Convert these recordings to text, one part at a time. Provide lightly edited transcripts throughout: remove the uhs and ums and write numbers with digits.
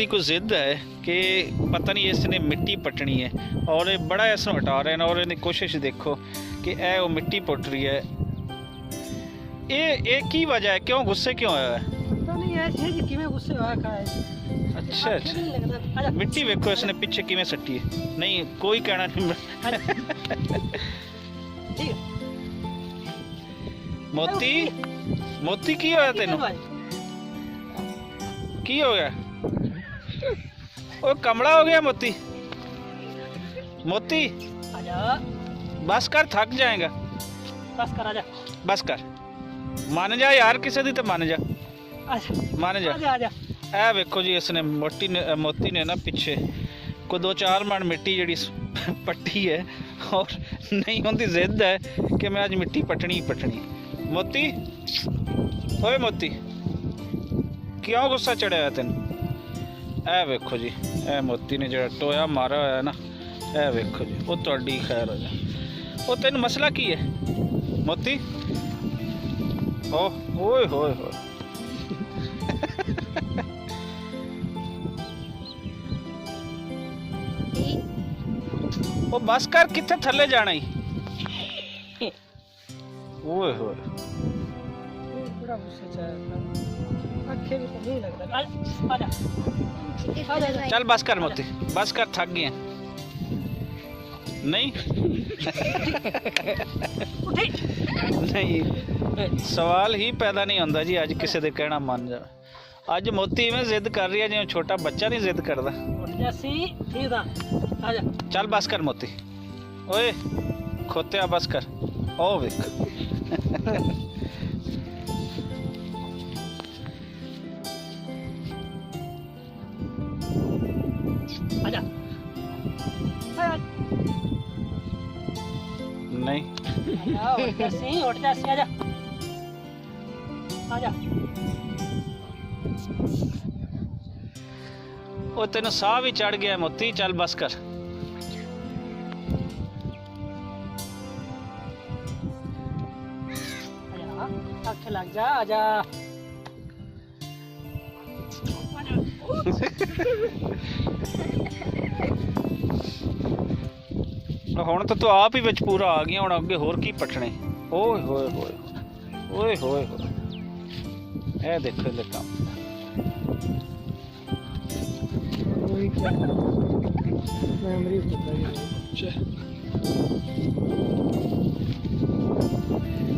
की कोई जिद है कि पता नहीं इसने मिट्टी पटनी है और ये बड़ा इसमें हटा रहे हैं और इन्हें कोशिश देखो कि ए वो मिट्टी पुट रही है। ये की वजह है, क्यों गुस्से क्यों आया है? पता नहीं ऐसे जी किवें गुस्से होया का है। अच्छा अच्छा, मिट्टी देखो इसने पीछे किवें सट्टी है। नहीं कोई कहना नहीं। ठीक मोती मोती की होया तेनू? की हो गया? ओ कमला हो गया मोती। मोती आजा बस कर, थक जाएगा। बस कर आजा बस कर, मान जा यार, किसी दी तो मान जा, आजा मान जा। आजा आजा ए वेखो जी इसने मोती ने ना पिछे को 2-4 मन मिट्टी जड़ी पट्टी है और नहीं होंदी जिद है कि मैं आज मिट्टी पटनी ही पटनी। मोती ओए मोती क्यों गुस्सा चढ़िया है तेन? ए वेखो जी ए मोती ने जो टोया मारा होया ना, ए वेखो जी वो तुहाडी खैर हो जा। वो तेन मसला की है मोती? ओह ओए होए होए वो बस कर, किथे थले जाना ही? ओए होए बड़ा गुस्से च है। आंखें भी तो नहीं लगता। आजा आजा चल बस कर मोती, बस कर, थक गए हैं। नहीं उठी नहीं सवाल ही पैदा नहीं होता जी अज किसी दे कहना मान जा। अज मोती इवें जिद कर रही है जिवें छोटा बच्चा नहीं जिद करता। उठ जासी ठीक था आजा चल बस कर मोती, ओए खोत्या बस कर। ओ वेख आजा नहीं उठ जासी आजा आजा ओ तेन साह भी चढ़ गया मोती, चल बस कर। आंख लग जा आजा ਹੁਣ ਤਾਂ ਤੂੰ ਆਪ ਹੀ ਵਿੱਚ ਪੂਰਾ ਆ ਗਿਆ, ਹੁਣ ਅੱਗੇ ਹੋਰ ਕੀ ਪਟਣੇ। ਓਏ ਹੋਏ ਹੋਏ ਓਏ ਹੋਏ ਹੋਏ ਇਹ ਦੇਖੋ ਇਹਦੇ ਕੰਮ। कोई क्या मेमोरी होता है।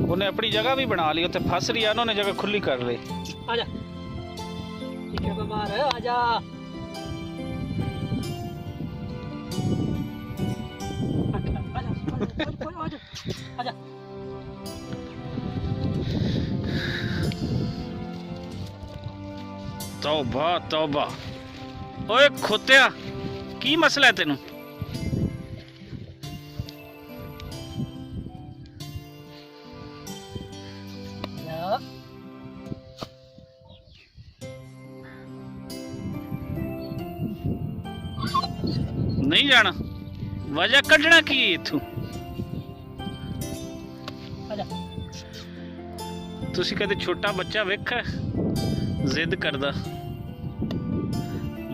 ਉਹਨੇ ਆਪਣੀ ਜਗ੍ਹਾ ਵੀ ਬਣਾ ਲਈ, ਉੱਥੇ ਫਸ ਰਹੀ ਆ, ਉਹਨਾਂ ਨੇ ਜਗ੍ਹਾ ਖੁੱਲੀ ਕਰ ਲਈ। आजा ठीक है बाहर आजा आजा तौबा तौबा ओए खोत्या की मसला है तेनू? नहीं जाना, वजह कढ़ना की इथू? तुसी कदे छोटा बच्चा वेखा जिद करदा?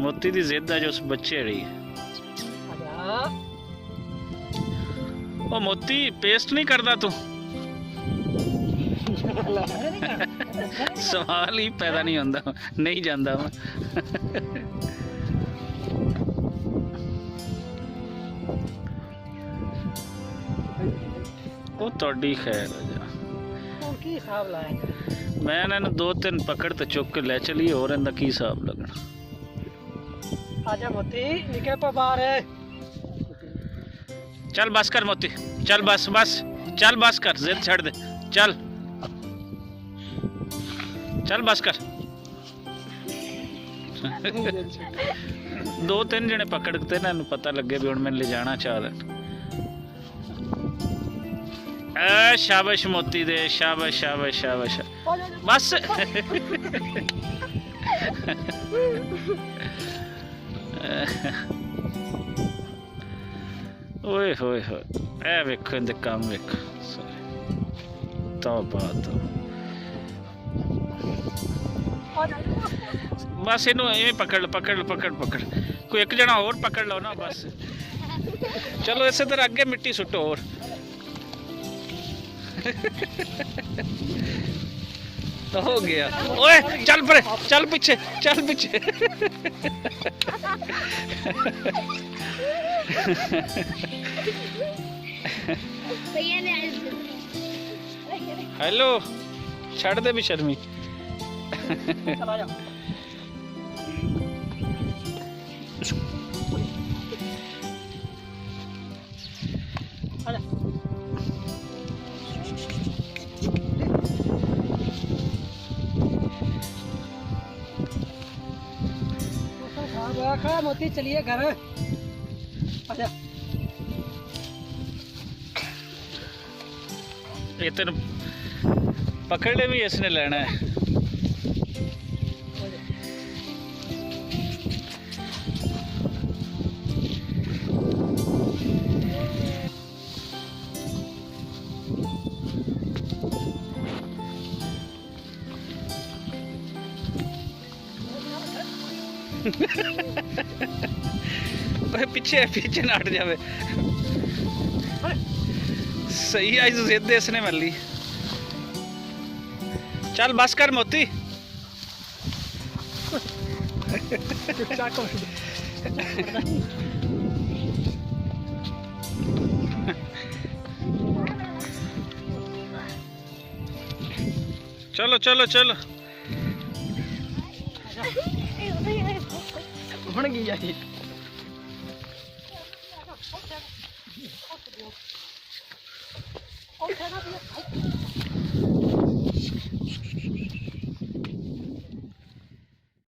मोती दी जिद है जो उस बच्चे रही है। ओ मोती पेस्ट नहीं करदा तू? सवाल ही पैदा नहीं होंदा, नहीं जांदा मैं। ओ तोड़ी खैर है जा। की हिसाब लाए मैं इन्हें 2-3 पकड़ ते चुक के ले चली, और इनका की हिसाब लगना। आजा मोती निके बाहर चल बस कर मोती, चल बस बस, चल बस कर, जिद छड़ दे, चल चल बस कर। 2-3 जने पकड़ते ना, पता लगे भी हुण मैंने ले जाना चाह रहे। शाबाश मोती दे, शाबाश शाबाश शाबाश बस। ओए होए होए ए वेखो इनके काम वेख। तौबा तौबा बस इनू इवें पकड़ पकड़ पकड़ पकड़ कोई एक जना और पकड़ लो ना बस। चलो इसे तरह अगे मिट्टी सुट्टो और। तो हो गया। ओए चल पर, चल पीछे, चल पीछे। हेलो छड़ दे भी शर्मी। चला जा। आजा। खड़ा मोती चलिए घर। आजा। ये तेन पकड़े भी इसने लेना है। पीछे पीछे ना हट जावे। सही आई तो जिद इसने मर ली। चल बस कर मोती। चलो चलो चलो बन गई है।